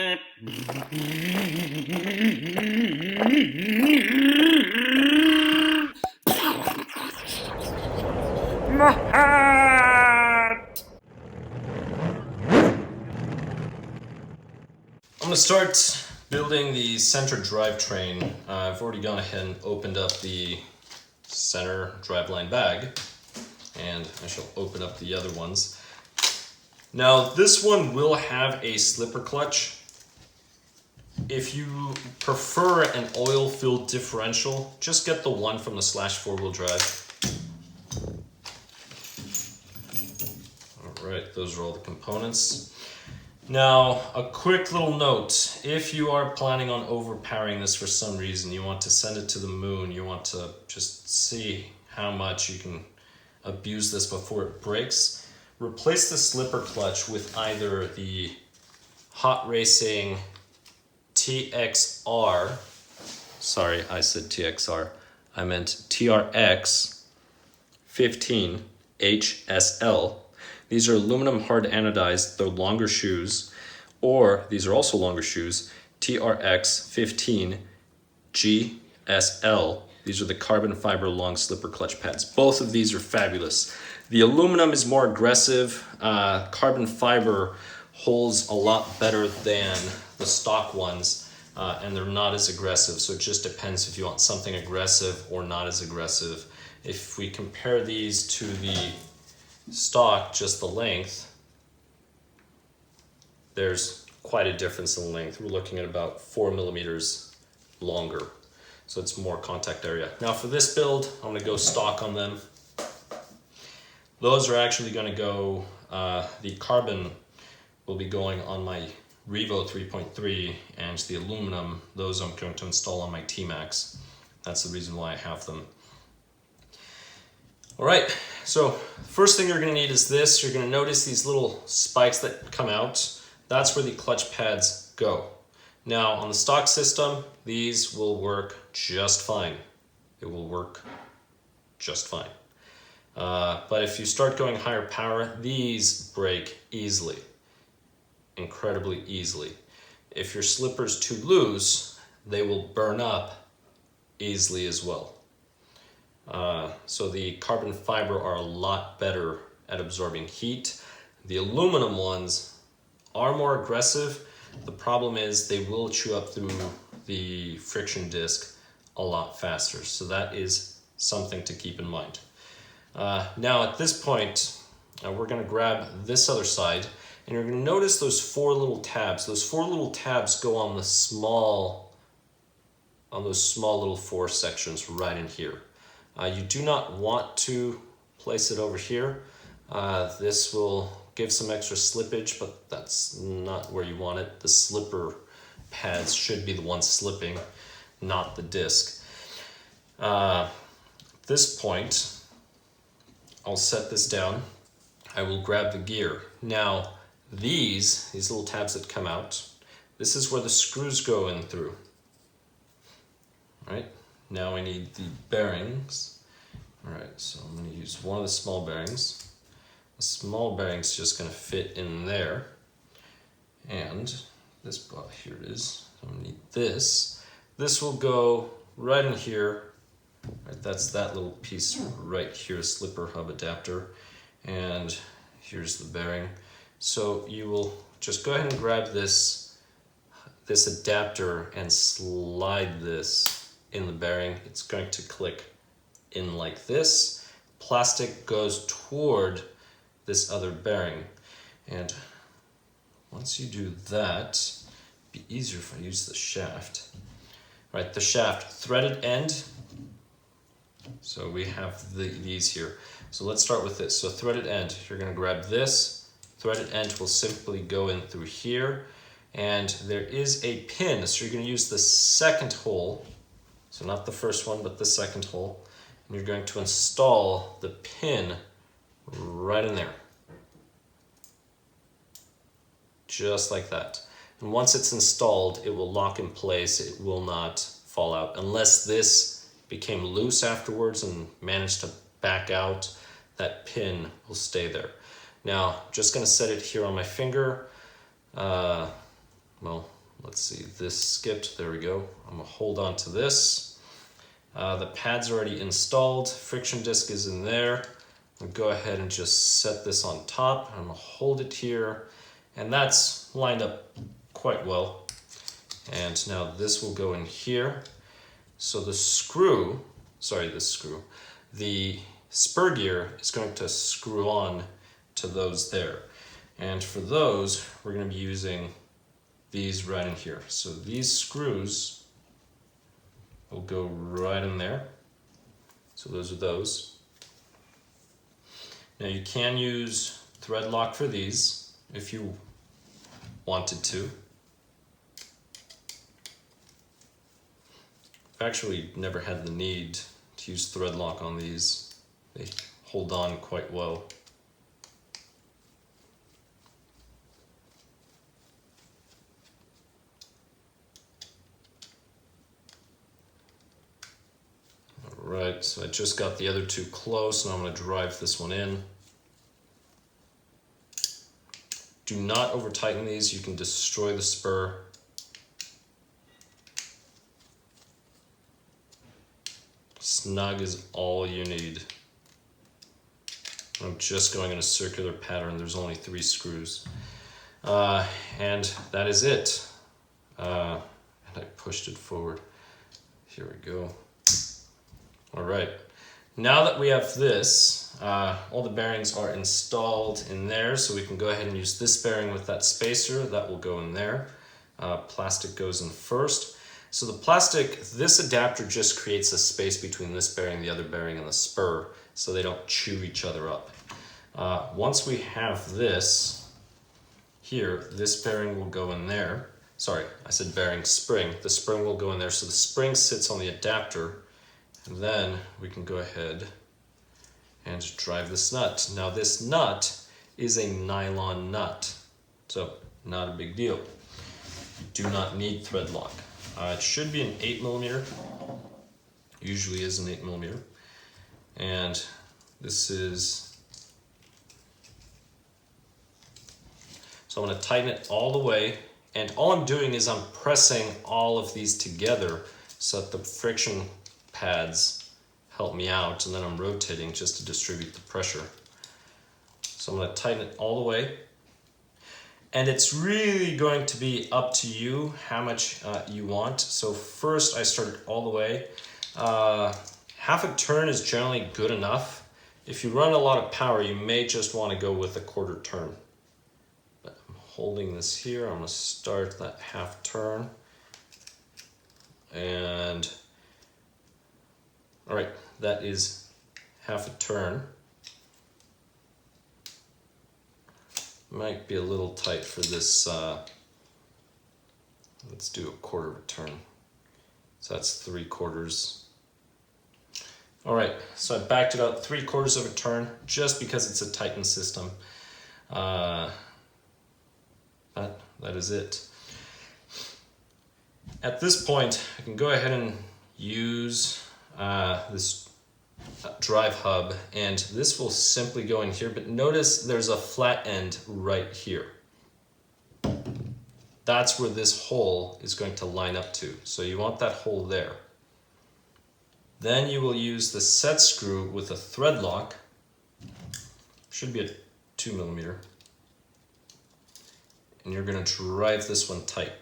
I'm going to start building the center drivetrain. I've already gone ahead and opened up the center driveline bag, and I shall open up the other ones. Now this one will have a slipper clutch. If you prefer an oil-filled differential, just get the one from the Slash 4-wheel drive. Alright, those are all the components. Now, a quick little note, if you are planning on overpowering this for some reason, you want to send it to the moon, you want to just see how much you can abuse this before it breaks, replace the slipper clutch with either the Hot Racing TXR, sorry, I said TXR, I meant TRX 15 HSL. These are aluminum hard anodized, they're longer shoes, or these are also longer shoes, TRX 15 GSL. These are the carbon fiber long slipper clutch pads. Both of these are fabulous. The aluminum is more aggressive. Carbon fiber holds a lot better than the stock ones, and they're not as aggressive. So it just depends if you want something aggressive or not as aggressive. If we compare these to the stock, just the length, there's quite a difference in length. We're looking at about 4 millimeters longer, so it's more contact area. Now for this build, I'm going to go stock on them. Those are actually going to go, the carbon will be going on my Revo 3.3, and the aluminum, those I'm going to install on my T-Max. That's the reason why I have them. All right, so first thing you're going to need is this. You're going to notice these little spikes that come out. That's where the clutch pads go. Now on the stock system, these will work just fine. It will work just fine. But if you start going higher power, these break easily, incredibly easily. If your slipper's too loose, they will burn up easily as well. So the carbon fiber are a lot better at absorbing heat. The aluminum ones are more aggressive. The problem is they will chew up through the friction disc a lot faster. So that is something to keep in mind. Now at this point, we're going to grab this other side, and you're going to notice those 4 little tabs. Those 4 little tabs go on the small, on those small little 4 sections right in here. You do not want to place it over here. This will give some extra slippage, but that's not where you want it. The slipper pads should be the ones slipping, not the disc. At this point, I'll set this down. I will grab the gear. Now, these little tabs that come out, this is where the screws go in through. All right. Now I need the bearings. All right, so I'm going to use one of the small bearings. The small bearing's just going to fit in there. And this, well, here it is. I'm going to need this. This will go right in here. Right, that's that little piece right here, slipper hub adapter. And here's the bearing. So you will just go ahead and grab this adapter and slide this in the bearing. It's going to click in like this. Plastic goes toward this other bearing, and once you do that, it'd be easier if I use the shaft. All right, the shaft, threaded end. So we have these here. So let's start with this. So threaded end, you're going to grab this. Threaded end will simply go in through here, and there is a pin, so you're going to use the second hole. So not the first one, but the second hole. And you're going to install the pin right in there. Just like that. And once it's installed, it will lock in place. It will not fall out. Unless this became loose afterwards and managed to back out, that pin will stay there. Now, I'm just going to set it here on my finger. Well, let's see, this skipped, there we go. I'm gonna hold on to this. The pad's already installed, friction disc is in there. I'll go ahead and just set this on top. I'm gonna hold it here, and that's lined up quite well. And now this will go in here. So the spur gear is going to screw on to those there. And for those, we're going to be using these right in here. So these screws will go right in there. So those are those. Now you can use thread lock for these if you wanted to. I've actually never had the need to use thread lock on these. They hold on quite well. Alright, so I just got the other two close, and I'm going to drive this one in. Do not over tighten these, you can destroy the spur. Snug is all you need. I'm just going in a circular pattern. There's only 3 screws. And that is it. And I pushed it forward. Here we go. All right. Now that we have this, all the bearings are installed in there, so we can go ahead and use this bearing with that spacer. That will go in there. Plastic goes in first. So the plastic, this adapter just creates a space between this bearing, the other bearing, and the spur, so they don't chew each other up. Once we have this here, this bearing will go in there. Sorry, I said bearing, spring. The spring will go in there, so the spring sits on the adapter, and then we can go ahead and drive this nut. Now this nut is a nylon nut, so not a big deal. Do not need thread lock. It should be an 8mm, usually is an 8mm, and this is, so I'm going to tighten it all the way, and all I'm doing is I'm pressing all of these together so that the friction pads help me out, and then I'm rotating just to distribute the pressure. So I'm going to tighten it all the way. And it's really going to be up to you how much you want. So first I started all the way. Half a turn is generally good enough. If you run a lot of power, you may just want to go with a quarter turn. But I'm holding this here. I'm going to start that half turn. And all right, that is half a turn. Might be a little tight for this, let's do a quarter of a turn. So that's 3/4. All right, so I backed it out 3/4 of a turn just because it's a tightened system. That is it. At this point, I can go ahead and use this drive hub, and this will simply go in here, but notice there's a flat end right here. That's where this hole is going to line up to, so you want that hole there. Then you will use the set screw with a thread lock, should be a 2mm, and you're going to drive this one tight.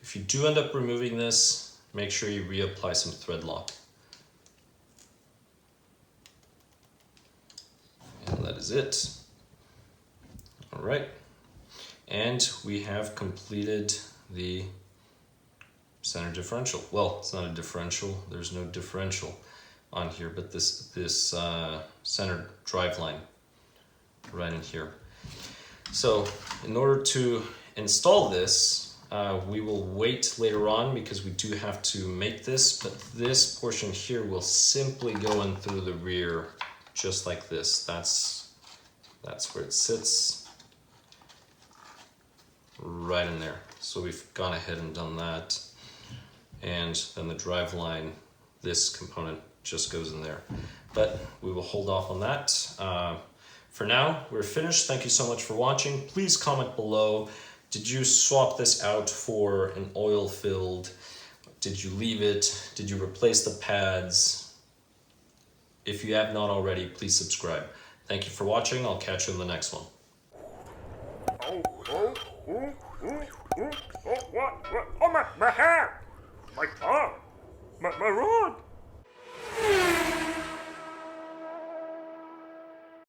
If you do end up removing this, make sure you reapply some thread lock. And that is it. All right. And we have completed the center differential. Well, it's not a differential. There's no differential on here, but this center drive line right in here. So in order to install this, we will wait later on because we do have to make this, but this portion here will simply go in through the rear just like this. That's where it sits, right in there. So we've gone ahead and done that. And then the drive line, this component just goes in there. But we will hold off on that. For now, we're finished. Thank you so much for watching. Please comment below. Did you swap this out for an oil-filled? Did you leave it? Did you replace the pads? If you have not already, please subscribe. Thank you for watching. I'll catch you in the next one. What? Oh, my hair! My tongue! My rod!